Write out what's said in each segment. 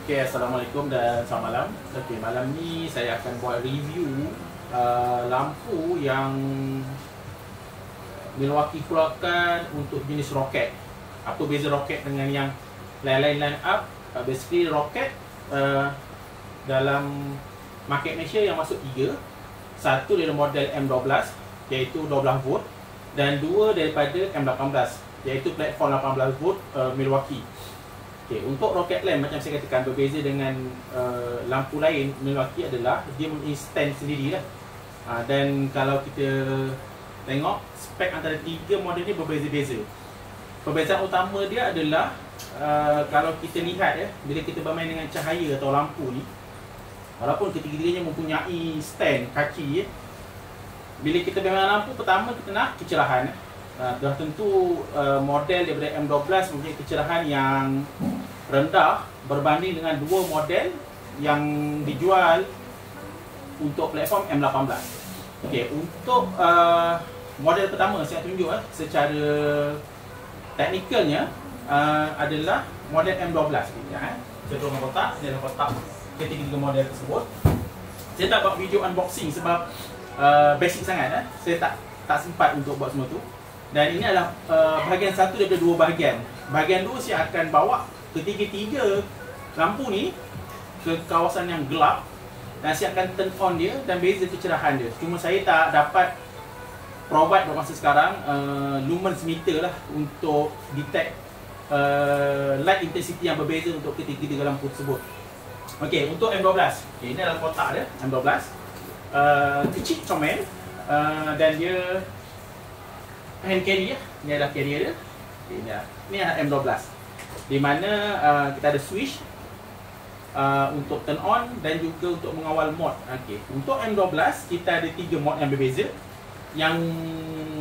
Okay, Assalamualaikum dan selamat malam. Okay, malam ni saya akan buat review lampu yang Milwaukee keluarkan untuk jenis roket. Apa beza roket dengan yang lain-lain line up? Basically roket dalam market Malaysia yang masuk 3. Satu dari model M12 iaitu 12 volt dan dua daripada M18 iaitu platform 18 volt Milwaukee. Okay, untuk rocket lamp macam saya katakan berbeza dengan lampu lain, Milwaukee adalah dia mempunyai stand sendirilah. Dan kalau kita tengok spek antara 3 model ni berbeza-beza. Perbezaan utama dia adalah kalau kita lihat bila kita bermain dengan cahaya atau lampu ni, walaupun ketiga-tiganya mempunyai stand kaki bila kita bermain lampu, pertama kita nak kecerahan. Dah tentu model daripada M12 mempunyai kecerahan yang rendah berbanding dengan dua model yang dijual untuk platform M18. Okey, untuk model pertama saya tunjuk secara teknikalnya adalah model M12 ya. Saya turun kotak, ini adalah kotak ketiga-tiga model tersebut. Saya tak buat video unboxing sebab basic sangat saya tak sempat untuk buat semua tu. Dan ini adalah bahagian satu daripada dua bahagian. Bahagian dua saya akan bawa ketiga-tiga lampu ni ke kawasan yang gelap dan saya akan turn on dia dan beza kecerahan dia. Cuma saya tak dapat provide pada masa sekarang lumens meter lah untuk detect light intensity yang berbeza untuk ketiga-tiga lampu tersebut. Okey, untuk M12. Okay, ini adalah kotak dia M12. Kecil comel dan dia hand carry Ini adalah carrier dia. Okay, ini adalah M12. Di mana kita ada switch untuk turn on dan juga untuk mengawal mod. Okay. Untuk M12 kita ada 3 mod yang berbeza yang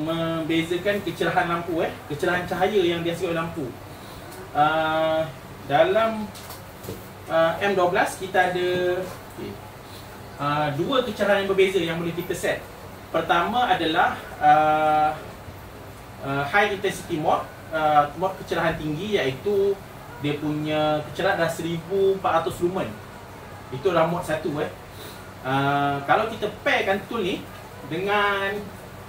membezakan kecerahan lampu kecerahan cahaya yang dihasilkan oleh lampu. Dalam M12 kita ada dua kecerahan yang berbeza yang boleh kita set. Pertama adalah high intensity mode, mode kecerahan tinggi iaitu dia punya kecerahan dah 1400 lumen. Itu adalah mode 1 kalau kita pairkan tool ni dengan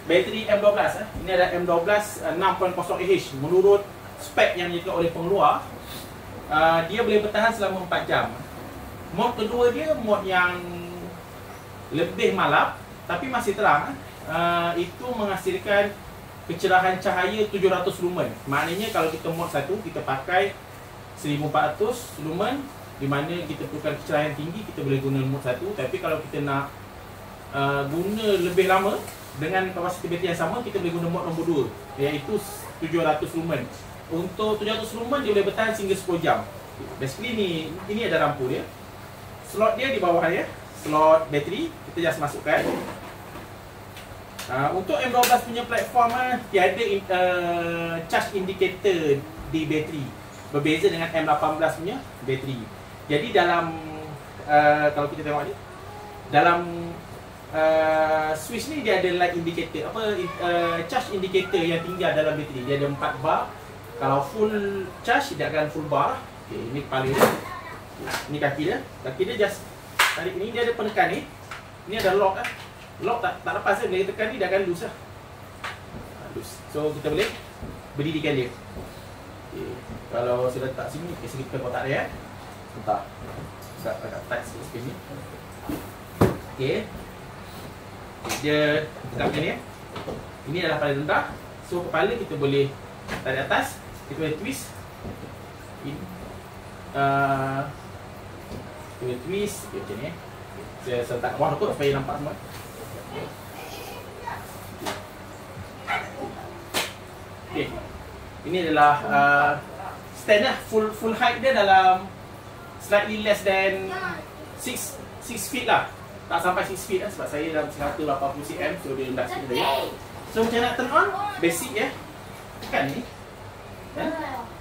bateri M12 ini adalah M12 6.0Ah menurut spek yang dikeluarkan oleh pengeluar, dia boleh bertahan selama 4 jam. Mode kedua dia mode yang lebih malap tapi masih terang. Itu menghasilkan kecerahan cahaya 700 lumen. Maknanya kalau kita mod 1 kita pakai 1400 lumen, di mana kita perlukan kecerahan tinggi, kita boleh guna mod 1. Tapi kalau kita nak guna lebih lama dengan kapasiti bateri yang sama, kita boleh guna mod nombor 2 iaitu 700 lumen. Untuk 700 lumen dia boleh bertahan sehingga 10 jam. Basically ini ada lampu dia. Slot dia di bawah dia, slot bateri kita just masukkan. Untuk M12 punya platform tiada charge indicator di bateri, berbeza dengan M18 punya bateri. Jadi dalam kalau kita tengok ni, dalam switch ni dia ada light indicator, charge indicator yang tinggal dalam bateri. Dia ada 4 bar. Kalau full charge dia akan full bar. Okay, ini kepala dia. Ini kaki dia. Kaki dia just tarik ni, dia ada penekan ni. Ini ada lock lock tak lepas bila kita tekan ni dia akan loose loose. So kita boleh berdirikan dia. Okay. Kalau sudah letak sini, kita tekan kotak dia Entah agak tight sikit space ni. Okay. Dia tegakkan dia. Ini adalah paling rendah. So kepala kita boleh tarik atas, kita boleh twist ini. Kita boleh twist macam ni. Saya letak kat bawah kot supaya nampak semua. Okay. Ini adalah stand full height dia dalam slightly less than 6 feet lah. Tak sampai 6 feet sebab saya dalam 180 cm, so dia rendah sikit tadi. So macam nak turn on, basic tekan ni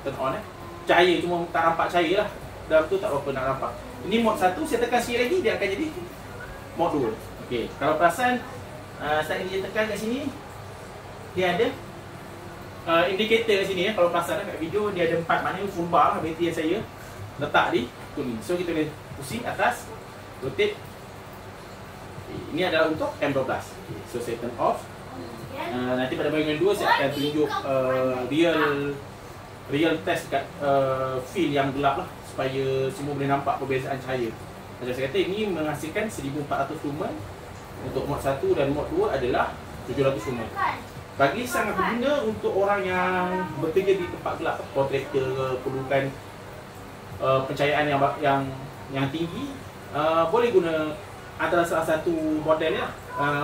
turn on cahaya, cuma tak nampak cahaya lah. Dalam tu tak berapa nak nampak. Ini mod 1, saya tekan sikit lagi dia akan jadi mod 2. Okay. Kalau perasan saya tekan kat sini, dia ada indikator kat sini Kalau perasan kat video dia ada 4, maknanya full bar bateri saya. letak di tool ni. So kita boleh pusing atas, rotate. Ini adalah untuk M12. So saya turn off. Nanti pada bahagian 2 saya akan tunjuk real test dekat field yang gelap lah, supaya semua boleh nampak perbezaan cahaya. Macam saya kata, ini menghasilkan 1400 lumen untuk mod 1 dan mod 2 adalah 700 lumen. Bagi sangat berguna untuk orang yang bekerja di tempat gelap, kontraktor perlukan pencahayaan yang tinggi, boleh guna antara salah satu model ya.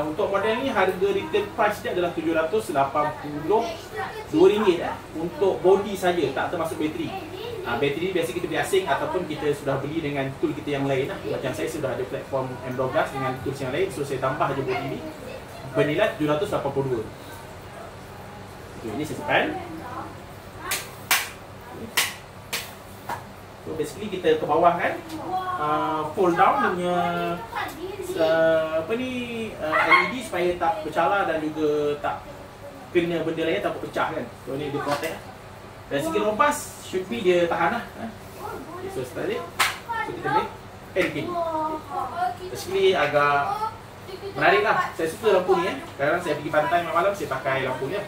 Untuk model ni harga retail price dia adalah RM782 untuk body saja, tak termasuk bateri. Bateri biasa kita beli asing ataupun kita sudah beli dengan tool kita yang lain lah. Macam saya sudah ada platform M12 dengan tools yang lain, so saya tambah je body ni bernilai RM782. Okay, ini saya simpan. So basically kita ke bawah kan, fold down punya LED supaya tak bercala dan juga tak kena benda lain, tak pecah kan. So ni dia protect. Dari segi lompas should be dia tahan lah. Okay, so start it. So kita boleh edit. Basically agak menarik lah. Saya suka lampu ni Sekarang saya pergi pantai malam saya pakai lampu ni.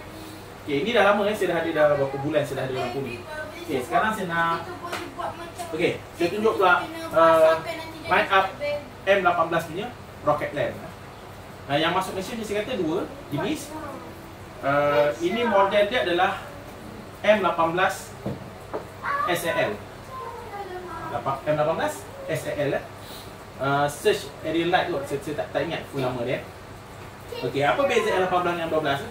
Okay, ini dah lama saya dah ada berapa bulan saya dah ada lampu ni. Okay, sekarang saya nak saya tunjuk pula line up M18 punya rocket lamp. Yang masuk mesin ni saya kata 2 jenis. Ini model dia adalah M18 SAL. M18 SAL search area light kot. Saya tak ingat full nama dia. Okey, apa beza M18 dengan M12?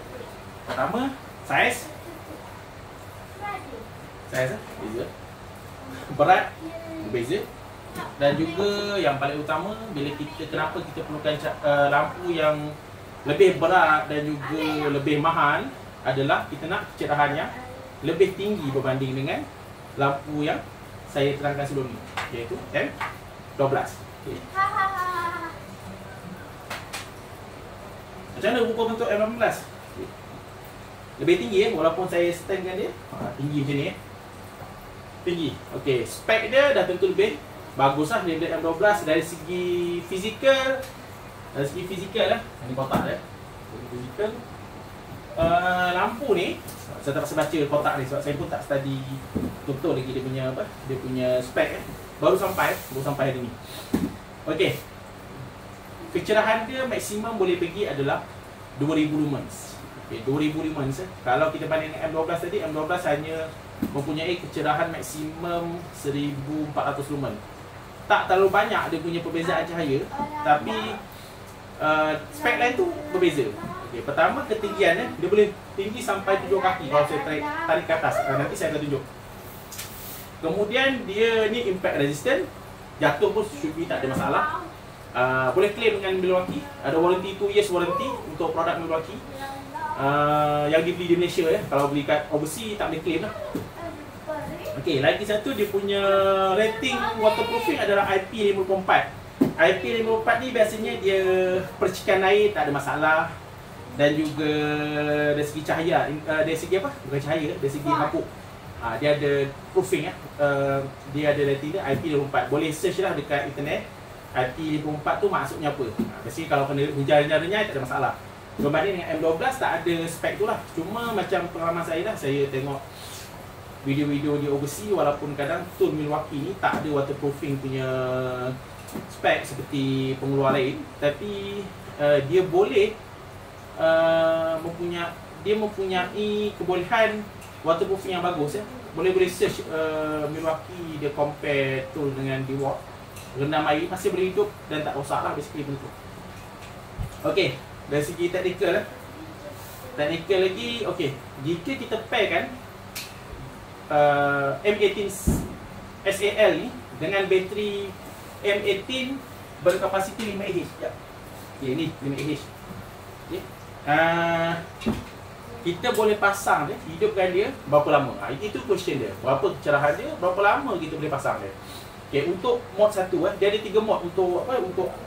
Pertama, saiz beza. Berat berbeza. Dan juga yang paling utama, kenapa kita perlukan lampu yang lebih berat dan juga lebih mahal adalah kita nak kecerahan yang lebih tinggi berbanding dengan lampu yang saya terangkan sebelum ni, iaitu M12. Okay. Macam mana rupa bentuk M18? Lebih tinggi walaupun saya standkan dia tinggi macam ni tinggi. Okey, spek dia dah tentu lebih bagus lah daripada M12 dari segi fizikal. Ini kotak dia. Fizikal. Lampu ni saya tak rasa baca kotak ni sebab saya pun tak study betul lagi dia punya spek baru sampai hari ni. Okey. Kecerahan dia maksimum boleh pergi adalah 2000 lumens. Okey, 2000 lumens. Kalau kita banding dengan M12 tadi, M12 hanya mempunyai kecerahan maksimum 1400 lumen. Tak terlalu banyak dia punya perbezaan cahaya, tapi spek lain tu berbeza. Okay, pertama ketinggian dia boleh tinggi sampai 7 kaki kalau saya tarik ke atas. Nanti saya akan tunjuk. Kemudian dia ni impact resistant, jatuh pun should be tak ada masalah. Boleh claim dengan Milwaukee, ada warranty 2 years warranty untuk produk Milwaukee. Yang dibeli di Malaysia kalau beli kat overseas tak boleh claim lah. Okey, lagi satu dia punya rating waterproofing adalah IP54. IP54 ni biasanya dia percikan air tak ada masalah, dan juga dari segi cahaya, dari segi apa? Bukan cahaya, dari segi hapuk. Dia ada proofing dia ada rating dia IP54. Boleh search lah dekat internet. IP54 tu maksudnya apa? Biasanya kalau kena hujan-hujan tak ada masalah. Berbanding dengan M12 tak ada spek tu lah. Cuma macam pengalaman saya dah, saya tengok video-video di overseas, walaupun kadang tool Milwaukee ni tak ada waterproofing punya spek seperti pengeluar lain, tapi dia boleh mempunyai kebolehan waterproofing yang bagus Boleh search Milwaukee, dia compare tool dengan DeWalt, rendam air masih boleh hidup dan tak rosak lah basically begitu. Okey, dari segi teknikal lagi, okey, jika kita pairkan M18 SAL ni dengan bateri M18 berkapasiti 5Ah. Okay, ni 5Ah. Okay. Kita boleh pasang dia, hidupkan dia berapa lama? Itu question dia. Berapa kecerahan dia, berapa lama kita boleh pasang dia? Okay, untuk mod 1 dia ada 3 mod untuk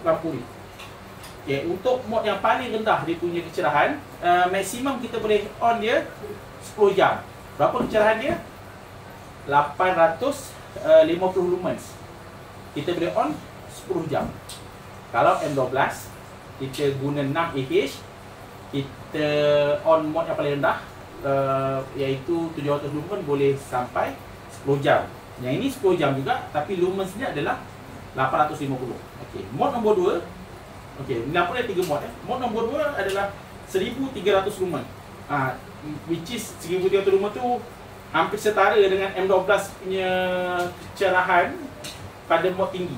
lampu ni. Okay, untuk mod yang paling rendah dia punya kecerahan, maksimum kita boleh on dia 10 jam. Berapa kecerahan dia? 850 lumens. Kita boleh on 10 jam. Kalau M12 kita guna 6 Ah, kita on mode yang paling rendah, iaitu 700 lumen, boleh sampai 10 jam. Yang ini 10 jam juga, tapi lumensnya adalah 850. Okey, mode nombor 2. Okey, ni apa dia 3 mode. Mode nombor 2 adalah 1300 lumen. Which is 1300 lumen tu hampir setara dengan M12 punya kecerahan pada mod tinggi.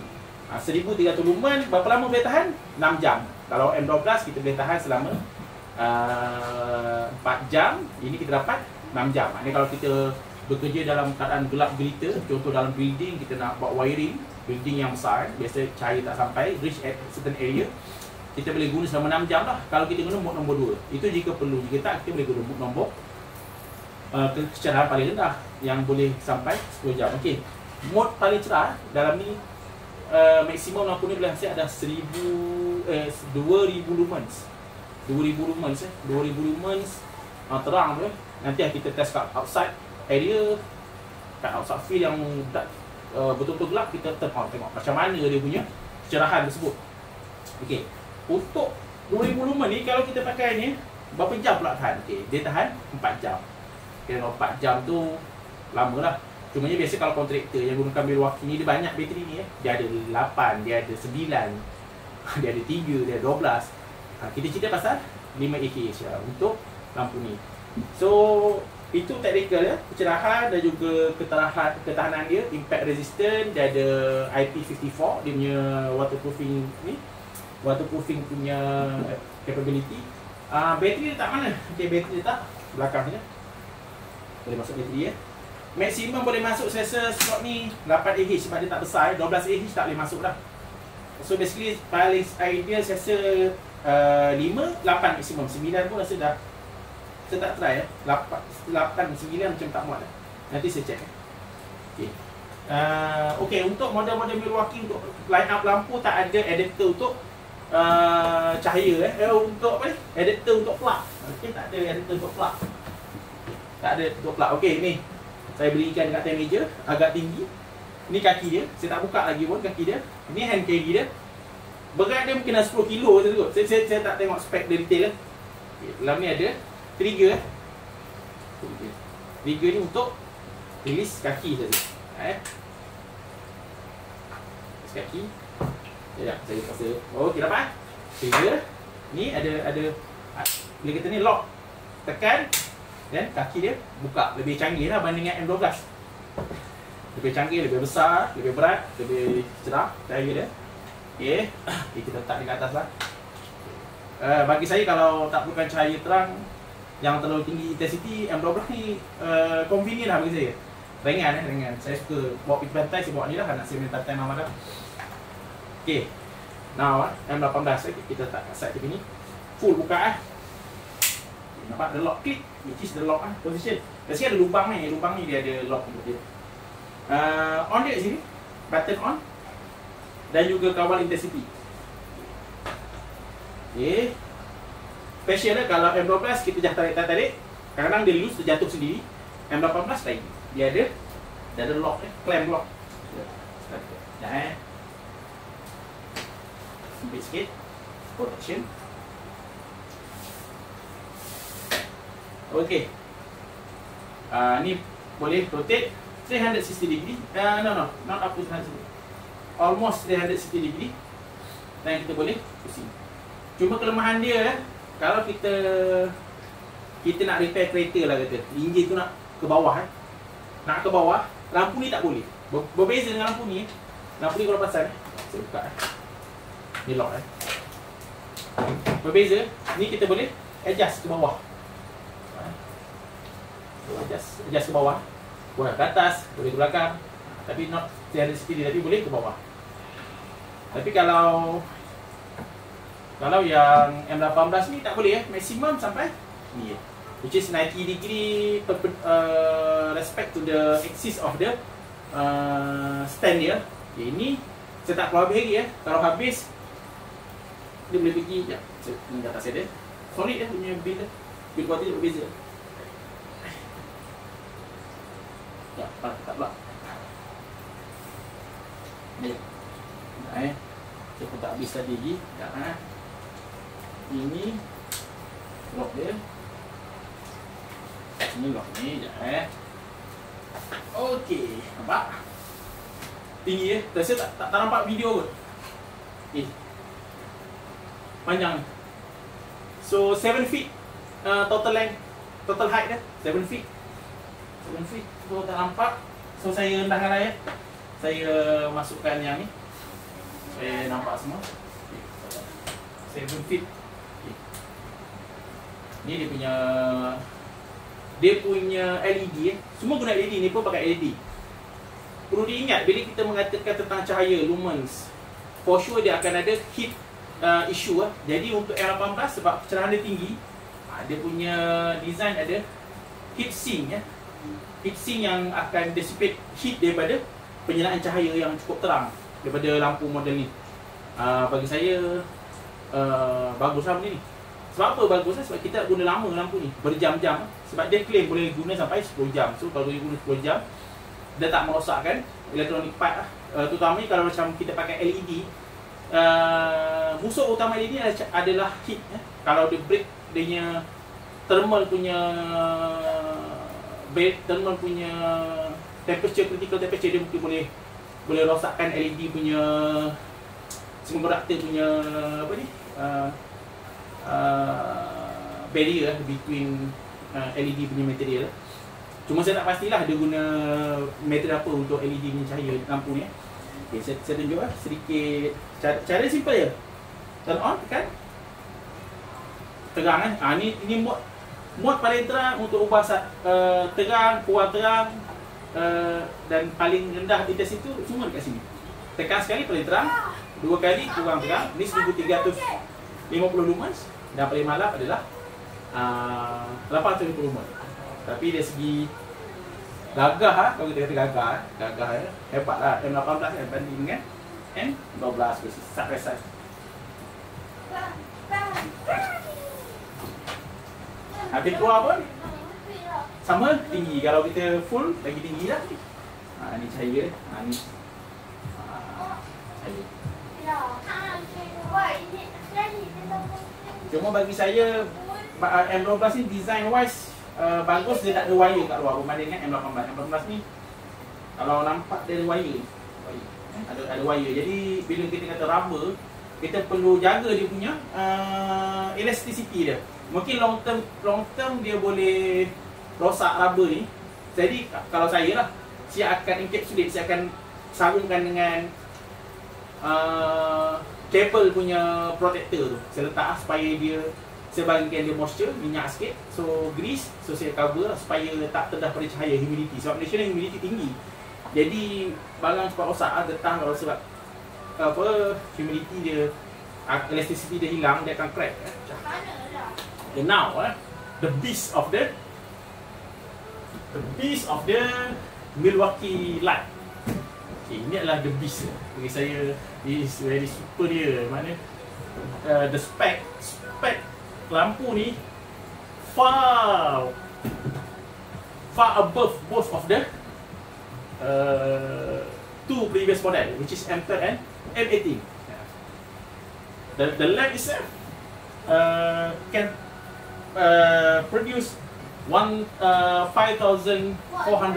1300 lumen berapa lama boleh tahan? 6 jam. Kalau M12 kita boleh tahan selama 4 jam. Ini kita dapat 6 jam. Ini kalau kita bekerja dalam keadaan gelap gelita, contoh dalam building, kita nak buat wiring, building yang besar, biasa cahaya tak sampai, reach at certain area, kita boleh guna selama 6 jam lah kalau kita guna mod nombor 2. Itu jika perlu. Jika tak, kita boleh guna mod nombor kecerahan paling rendah yang boleh sampai 10 jam. Okey, mod paling cerah dalam ni maksimum lampu ni boleh hasil ada 2000 lumens. 2000 lumens 2000 lumens terang tu. Nanti kita test kat outside area, kat outside field yang betul-betul gelap, kita tengok macam mana dia punya kecerahan tersebut. Okey, untuk 2000 lumen ni kalau kita pakai ni berapa jam pula tahan? Okey, dia tahan 4 jam. Kira 4 jam tu lama lah. Cuma biasa kalau kontraktor yang gunakan Milwaukee ni, dia banyak bateri ni. Dia ada 8, dia ada 9, dia ada 3, dia ada 12. Kita cerita pasal 5 Ah untuk lampu ni. So itu technical ya, kecerahan dan juga ketahanan dia, impact resistant. Dia ada IP54, dia punya waterproofing ni, waterproofing punya capability. Bateri letak mana? Okey, bateri letak belakang ni. Boleh masuk bateri ya. Maksimum boleh masuk sensor slot ni 8 sebab dia tak besar. 12 tak boleh masuk dah. So basically paling ideal sensor 5, 8 maksimum. 9 pun rasa dah, saya tak try ya. 8, 9 macam tak muat dah. Nanti saya check. Okey. Okey, untuk model-model Milwaukee, untuk line up lampu tak ada adapter untuk cahaya untuk apa ni? Adapter untuk plug. Okey, tak ada adapter untuk plug. Tak ada untuk plug. Okey, ni saya berikan dekat atas meja agak tinggi. Ni kaki dia. Saya tak buka lagi pun kaki dia. Ni hand carry dia. Berat dia mungkin dah 10 kilo macam tu. Saya tak tengok spek dia detail. Okay, dalam ni ada trigger. Trigger ni untuk release kaki saja. Release kaki. Sekejap, saya rasa. Okey, dapat. Trigger. Ni ada bila kita ni lock. Tekan. Dan kaki dia buka. Lebih canggih lah bandingkan M12. Lebih canggih, lebih besar, lebih berat, lebih cerah cahaya dia. Okey, kita letak dekat atas lah. Bagi saya kalau tak perlukan cahaya terang yang terlalu tinggi intensity, M12 ni convenient lah bagi saya. Ringan. Saya suka bawa pergi pantai, saya bawa ni lah. Nak saya main pantai Mama dah. Okey, now M18 kita letak kat side TV ni. Full buka nampak ada lock click, which is the lock position. Biasanya ada lubang ni dia ada lock untuk dia. On dia kat sini, button on dan juga kawal intensity. Okey. Special lah kalau M12 kita tarik, kadang-kadang dia loose, dia jatuh sendiri. M18 lain. Dia ada lock clamp lock. Dah sempit sikit. Protection. Okey. Ni boleh rotate 360 degree. No, not up to 360. Almost 360 degree. Dan kita boleh pusing. Cuma kelemahan dia kalau kita nak repair kereta lah kata, enjin tu nak ke bawah nak ke bawah, lampu ni tak boleh. Berbeza dengan lampu ni. Lampu ni kalau pasal saya buka ni lock berbeza. Ni kita boleh adjust ke bawah. Adjust ke bawah. Boleh ke atas, boleh ke belakang. Tapi not 360 tapi boleh ke bawah. Tapi kalau yang M18 ni tak boleh maksimum sampai ni which is 90 degree respect to the axis of the stand dia. Okay, ini saya tak keluar habis lagi Kalau habis dia boleh pergi saya ni atas saya dia. Solid punya build quality berbeza. tak pula. Ni. Saya pun tak habis tadi lagi. Sekejap Ini lock dia. Ini lock ni. Sekejap Okey, nampak? Tinggi Saya tak nampak video kot. Panjang. So 7 feet total length, total height dia 7 feet. 7 feet. So tak nampak. So saya rendahkan air. Saya masukkan yang ni. Saya nampak semua. 7 feet. Ni dia punya LED Semua guna LED, ni pun pakai LED. Perlu diingat bila kita mengatakan tentang cahaya lumens, for sure dia akan ada heat issue Jadi untuk M18 sebab kecerahan dia tinggi, dia punya design ada heat sink Heat sink yang akan dissipate heat daripada penyalaan cahaya yang cukup terang daripada lampu model ni. Bagi saya baguslah benda ni. Sebab apa baguslah? Sebab kita guna lama lampu ni, berjam-jam. Sebab dia claim boleh guna sampai 10 jam. So kalau dia guna 10 jam, dia tak merosakkan elektronik part terutamanya kalau macam kita pakai LED. Musuh utama LED adalah heat Kalau dia break dia thermal punya temperature, critical temperature, dia mungkin boleh rosakkan LED punya semiconductor punya apa ni barrier between LED punya material. Cuma saya tak pastilah dia guna material apa untuk LED punya cahaya lampu ni. Okay, saya tunjuk sedikit cara simple je. Turn on, tekan terang ni mode paling terang untuk ubah terang, kurang terang dan paling rendah intensity tu semua dekat sini. Tekan sekali paling terang, dua kali kurang terang. Ni 1350 lumens dan paling malam adalah 850 lumens. Tapi dari segi gagah kalau kita kata gagah hebatlah M18 yang banding dengan M12 side by side. Habis keluar pun sama tinggi. Kalau kita full lagi tinggi lah. Ni cahaya. Ni cahaya. Cuma bagi saya M12 ni design wise bagus, dia tak ada wire kat luar berbanding dengan M18. M18 ni kalau nampak dia ada wire. Ada wire. Jadi bila kita kata rubber, kita perlu jaga dia punya elasticity dia. Mungkin long term dia boleh rosak rubber ni. Jadi kalau saya lah, saya akan encapsulate, saya akan sarungkan dengan cable punya protector tu. Saya letak supaya saya bagikan dia moisture, minyak sikit. So grease, so saya cover supaya tak terdah pada cahaya, humidity. Sebab Malaysia ni humidity tinggi. Jadi barang cepat rosak, getah kalau sebab humidity dia, elasticity dia hilang, dia akan crack. And now the beast of the Milwaukee light. Okay, ini adalah the beast. Bagi saya is very super dia. Mana the spec lampu ni far above both of the two previous model, which is M10 and M18. The lamp itself can produce 5,400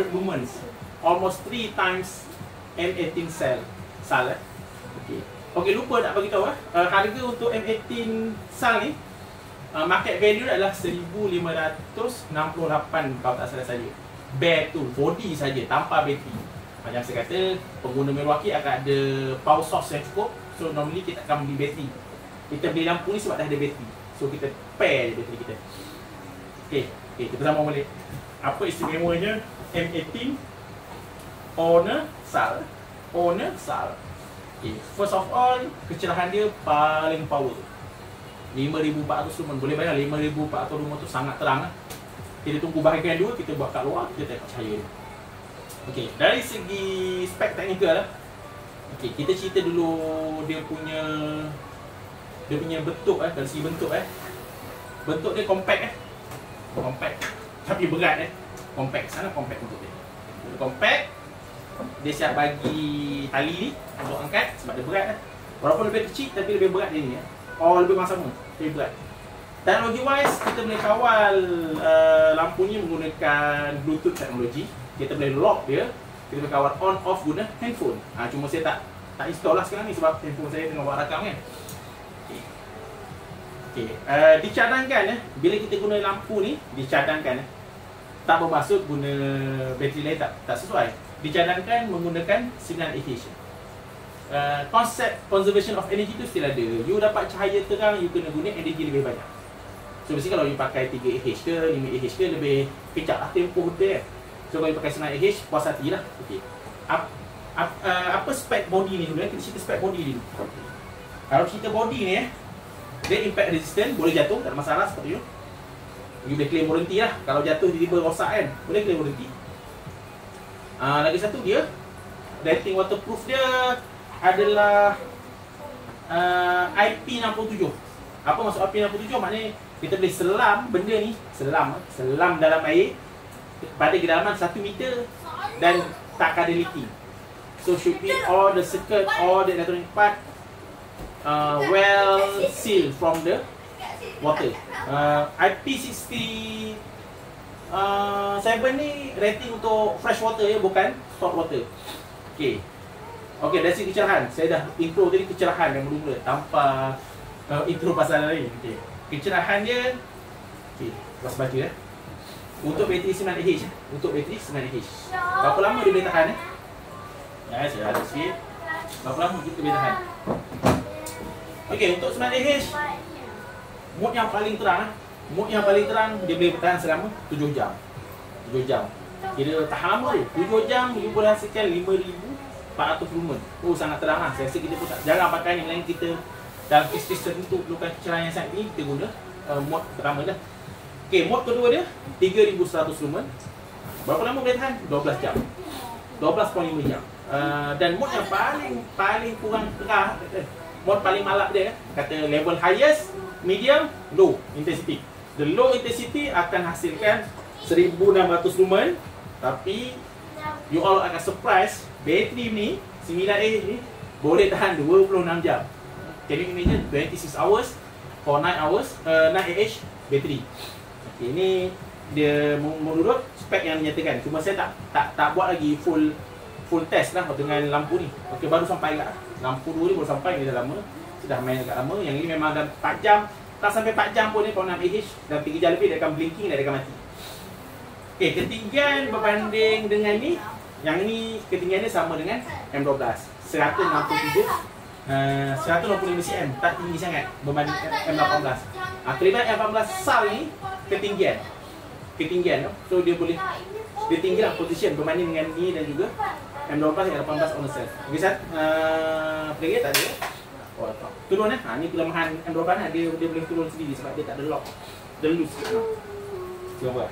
lumens, almost 3 times M18 cell. Okay, lupa nak bagi tahu harga untuk M18 cell ni market value adalah 1,568 kalau tak salah saya. Bare tu, body saja tanpa bateri. Macam saya kata, pengguna Milwaukee akan ada power source yang cukup. So normally kita akan beli bateri. Kita beli lampu ni sebab dah ada bateri. So kita pair bateri kita. Okay, kita sambung balik. Apa istimewanya M18 Honor Sal? Okay, first of all, kecerahan dia paling power. 5,400 lumen. Boleh bayang 5,400 lumen tu sangat terang. Kita tunggu bahagian dua, kita buat kat luar, kita tengok cahaya dia. Okay, dari segi spek teknikal lah. Okay, kita cerita dulu dia punya bentuk dari segi bentuk bentuk dia compact compact tapi berat compact, sangat compact bentuk dia. compact. Dia siap bagi tali ni untuk angkat sebab dia berat kan. Walaupun lebih kecil tapi lebih berat dia ni ya. Lebih kurang sama, lebih berat. Teknologi wise, kita boleh kawal lampu ni menggunakan Bluetooth teknologi. Kita boleh lock dia, kita boleh kawal on off guna handphone. Cuma saya tak install lah sekarang ni sebab handphone saya tengah buat rakam kan. Dicadangkan bila kita guna lampu ni, dicadangkan tak bermaksud guna bateri lain tak sesuai. Dicadangkan menggunakan 9Ah. Konsep conservation of energy tu still ada. You dapat cahaya terang, you kena guna energi lebih banyak. So basically kalau you pakai 3Ah ke 5Ah ke, lebih kejap lah tempoh dia. So kalau you pakai 9Ah, puas hati lah. Apa spek body ni dulu? Kita cerita spek body ni dulu. Kalau cerita body ni dia impact resistant, boleh jatuh, tak ada masalah seperti tu. You boleh claim warranty lah. Kalau jatuh tiba-tiba rosak kan, boleh claim warranty. Lagi satu dia rating waterproof dia adalah IP67. Apa maksud IP67? Maknanya kita boleh selam benda ni, selam dalam air pada kedalaman 1 meter dan tak ada leaking. So should be all the circuit, all the electronic part well sealed from the water. IP67 ni rating untuk fresh water ya, bukan salt water. Okay, dari segi kecerahan, saya dah intro tadi kecerahan yang mula-mula tanpa intro pasal lain. Kecerahan dia, lepas baca untuk bateri 9Ah, untuk bateri 9Ah. Berapa lama dia boleh tahan saya ada sikit. Berapa lama kita boleh tahan? Untuk 9Ah, mode yang paling terang, dia boleh bertahan selama 7 jam. 7 jam. Kira tahan lama dia. 7 jam you boleh hasilkan 5,400 lumen. Sangat terang lah. Saya rasa kita pun jarang pakai ni, melainkan kita dalam kes-kes tertentu perlukan kecerahan yang sangat tinggi, kita guna mode pertama dah. Mode kedua dia 3,100 lumen. Berapa lama boleh tahan? 12 jam. 12.5 jam. Dan mode yang paling kurang terang, mode paling malap dia kata level highest, medium, low intensity. The low intensity akan hasilkan 1,600 lumen, tapi you all akan surprise, bateri ni 9Ah ni boleh tahan 26 jam. Can you imagine 26 hours for 9 hours 9Ah bateri. Ini dia menurut spek yang dinyatakan. Cuma saya tak buat lagi full test lah dengan lampu ni. Baru sampai agak lampu 2 ni baru sampai, ni dah lama. Sudah main agak lama. Yang ini memang dah 4 jam. Tak sampai 4 jam pun ni kalau 6Ah. Dalam 3 jam lebih dia akan blinking dan dia akan mati. Ketinggian berbanding dengan ni, yang ni ketinggian dia sama dengan M12 165 cm. Tak tinggi sangat berbanding M18. Kelebihan M18 SAL ni ketinggian. So dia tinggi lah position berbanding dengan ni dan juga M12 yang 18 on the cell. Play tak ada. Turun ni kelemahan M12 dia boleh turun sendiri sebab dia tak ada lock. Dia loose sikit. Cuba.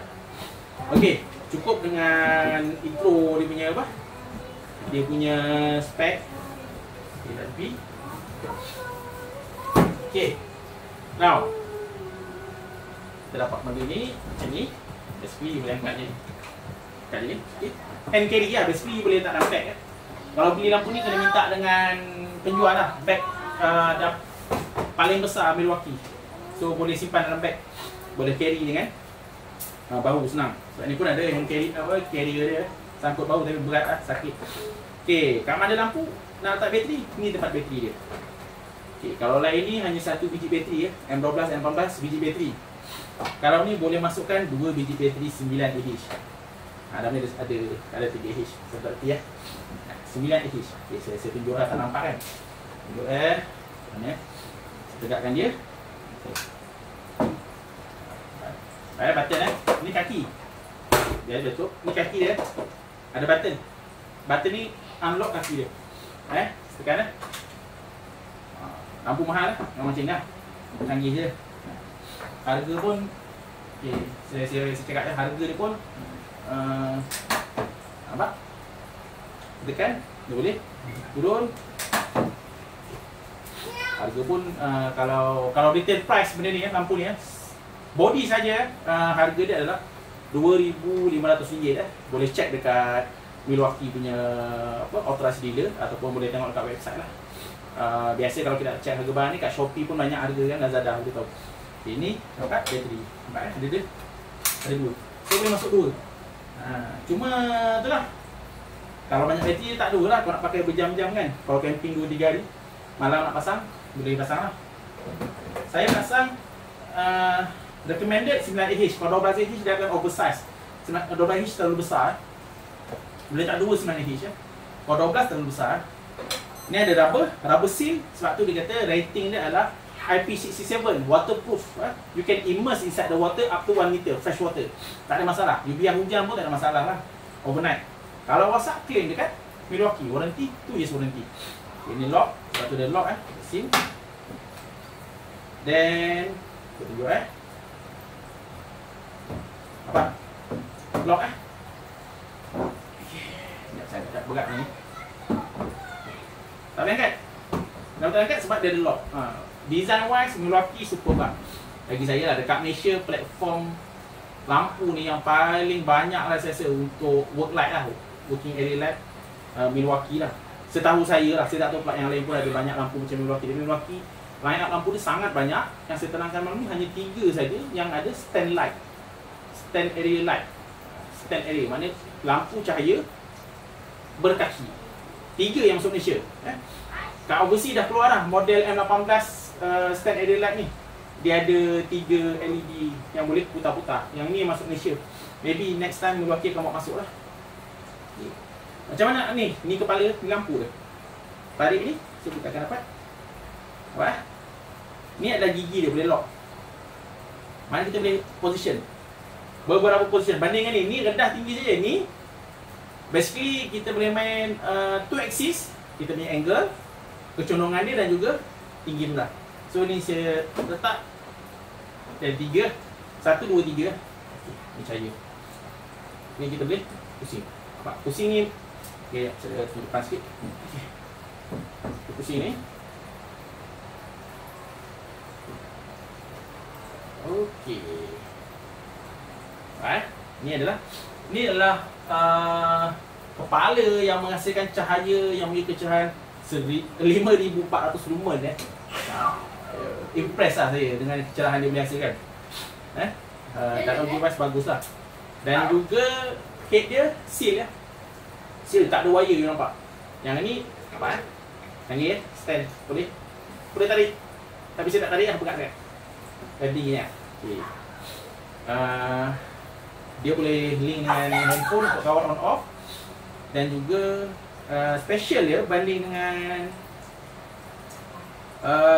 Cukup dengan intro dia punya apa? Dia punya spek. Now kita dapat benda ni macam ni. Basically boleh angkat ni. Kat ni. Hand carry lah. Basically boleh letak dalam bag kan. Kalau beli lampu ni kena minta dengan penjual lah. Bag dah paling besar Milwaukee. So boleh simpan dalam bag. Boleh carry dengan bahu senang. Sebab ni pun ada hand carry carrier dia. Sangkut bahu tapi berat lah, sakit. Kat mana lampu nak letak bateri, ni tempat bateri dia. Kalau lain ni hanya 1 biji bateri ya. M12, M18 biji bateri. Kalau ni boleh masukkan 2 biji bateri 9Ah. Dalam ni ada 3Ah seperti ya. 9Ah. Saya tunjuk lah, tak nampak kan. Tunjuk mana? Saya tegakkan dia. Ada button Ni kaki. Dia ada tu. Ni kaki dia. Ada button. Button ni unlock kaki dia. Tekan lampu mahal lah. Macam ni lah. Canggih je. Harga pun saya cakap harga dia pun nampak? Tekan. Dia boleh turun. Harga pun kalau retail price benda ni lampu ni body saja harga dia adalah RM2,500 Boleh check dekat Milwaukee punya authorized dealer, ataupun boleh tengok dekat website lah. Biasa kalau kita check harga barang ni kat Shopee pun banyak harga kan, Lazada boleh tahu. Ini nampak bateri. Nampak ada dua. So boleh masuk dua. Cuma tu lah, kalau banyak bateri tak ada lah, kau nak pakai berjam-jam kan. Kalau camping 2-3 hari, malam nak pasang, boleh pasang lah. Saya pasang recommended 9Ah. Kalau 12Ah dia akan oversize. 12Ah terlalu besar. Boleh tak 9Ah ya. Kalau 12 terlalu besar. Ni ada rubber seal. Sebab tu dia kata rating dia adalah IP67, waterproof. You can immerse inside the water up to 1 meter, fresh water. Tak ada masalah. You biar hujan pun tak ada masalah lah. Overnight. Kalau WhatsApp claim dekat Milwaukee, warranty 2 years warranty. Ini lock. Sebab tu dia lock seal. Then kita tunjuk apa? Lock Saya tak berat ni. Tak boleh angkat. Tak boleh angkat sebab dia ada lock. Design wise Milwaukee super bang. Bagi saya lah, dekat Malaysia platform lampu ni yang paling banyak lah saya rasa untuk work light lah, working area light, Milwaukee lah. Setahu saya lah, saya tak tahu pula yang lain pun ada banyak lampu macam Milwaukee. Tapi Milwaukee line up lampu dia sangat banyak. Yang saya terangkan malam ni hanya 3 saja yang ada stand light, stand area light. Stand area maknanya lampu cahaya berkaki. 3 yang masuk Malaysia. Kat overseas dah keluar lah model M18 stand area light ni. Dia ada 3 LED yang boleh putar-putar. Yang ni yang masuk Malaysia. Maybe next time Milwaukee akan bawa masuk lah. Macam mana ni? Ni kepala, ni lampu dia. Tarik ni, so kita akan dapat. Nampak Ni adalah gigi dia, boleh lock. Mana kita boleh position beberapa position. Banding dengan ni rendah tinggi saja. Ni basically kita boleh main 2 axis. Kita punya angle, kecondongan dia dan juga tinggi rendah. So ni saya letak dan 3 1, 2, 3 ni cahaya. Ni kita boleh pusing. Nampak? Pusing ni okay, saya tunjuk depan sikit. Pusing ni. Okey. Ni adalah kepala yang menghasilkan cahaya yang memiliki kecerahan 5,400 lumen impress lah saya dengan kecerahan dia boleh hasilkan. Device bagus lah. Dan juga head dia seal ya. Seal tak ada wire, you nampak. Yang ni nampak Yang ni stand boleh tarik. Tapi saya tak tarik lah, pegang kan. Tadi ni okay. Dia boleh link dengan handphone untuk kawal on off. Dan juga special dia banding dengan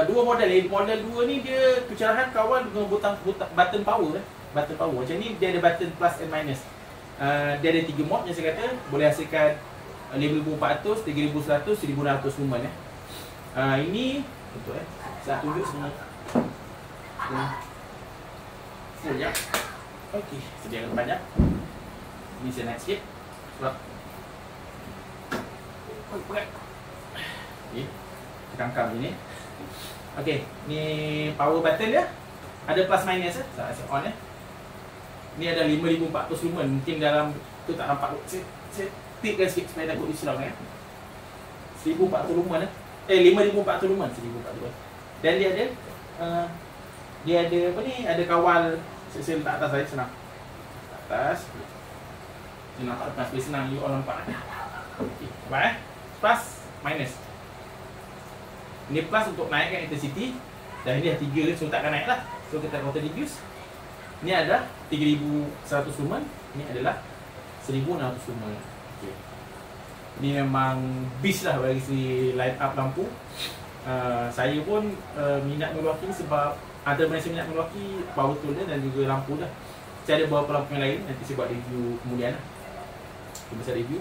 dua model. Model 2 ni dia kecerahan kawal dengan button power. Button power macam ni, dia ada button plus and minus. Dia ada 3 mod yang saya kata. Boleh hasilkan 5,400, 3,100, 1,600 lumen ini untuk saya tunjuk sebenarnya. Full ya. Okey, sediakan banyak. Ini saya naik sikit. Sebab pegang. Okey, kangkang ini. Okey, ni power button dia. Ada plus minus saya on ya. Ni ada 5,400 lumen. Mungkin dalam tu tak nampak. Saya tipkan sikit supaya tak boleh diserang ya. 1,400 lumen 5,400 lumen, 1,400. Dan dia ada apa ni? Ada kawal. Saya letak atas saya senang. Atas. Dia nampak atas lebih senang. You all nampak. Okey, nampak plus minus. Ini plus untuk naikkan intensity. Dan ini dah 3, so takkan naik lah. So kita counter reduce. Ini ada 3,100 lumen. Ini adalah 1,600 lumen. Okay. Ini memang beast lah bagi segi line up lampu. Saya pun minat Milwaukee sebab antara mana saya minat Milwaukee power tool dia dan juga lampu lah. Saya ada beberapa lampu yang lain, nanti saya buat review kemudian lah. Kita bisa review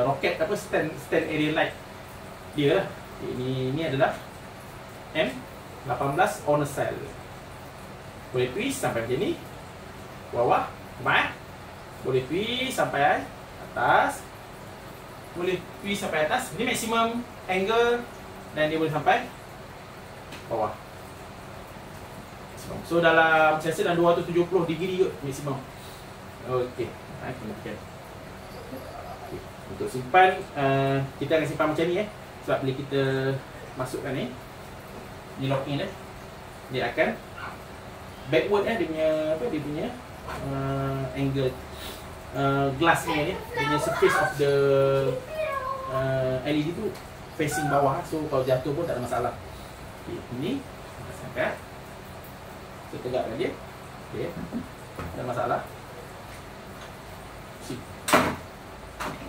rocket apa stand area light dia lah. Ini adalah M18 on cell. Boleh twist sampai macam ni, bawah, nampak? Boleh twist sampai atas, boleh twist sampai atas. Ini maksimum angle dan dia boleh sampai bawah. So dalam saya rasa dalam 270 degree kot maksimum. Okey. Kemudian. Okay. Untuk simpan, kita akan simpan macam ni sebab bila kita masukkan ni locking dia akan backward dia punya apa, dia punya angle glass ni, dia punya surface of the LED tu facing bawah, so kalau jatuh pun tak ada masalah. Okay, ini pasangkan, so tegakkan dia. Okay, tak ada masalah.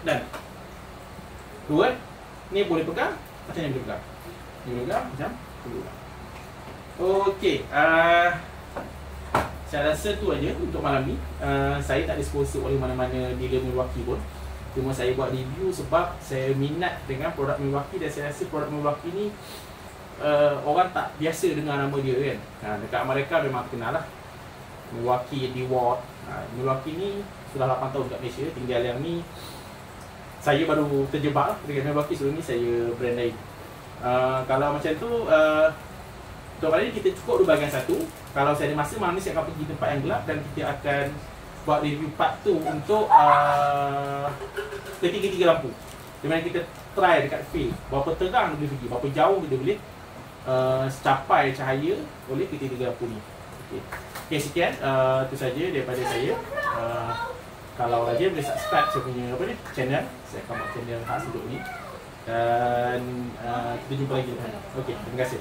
Dan dua ni boleh pegang, macam ni boleh pegang. Ni boleh pegang macam tu. Okey, saya rasa tu aja untuk malam ni. Saya tak di-sponsor oleh mana-mana dealer Milwaukee pun. Cuma saya buat review sebab saya minat dengan produk Milwaukee dan saya rasa produk Milwaukee ni orang tak biasa dengar nama dia kan. Dekat Amerika memang terkenal lah, Milwaukee, DeWalt. Milwaukee ni sudah 8 tahun kat Malaysia. Tinggal yang ni saya baru terjebak dengan Milwaukee. Sebelum ni saya brand lain. Kalau macam tu, untuk kali ni kita cukup dulu bahagian satu. Kalau saya ada masa, malam ni saya akan pergi tempat yang gelap dan kita akan buat review part 2 untuk ketiga-tiga lampu. Di mana kita try dekat field berapa terang dia boleh pergi, berapa jauh dia boleh capai cahaya oleh ketiga-tiga lampu ni. Okey, sekian itu saja daripada saya. Kalau lagi boleh subscribe saya punya apa ni, channel. Saya akan buat channel khas untuk ni. Dan kita jumpa lagi depan. Okey, terima kasih.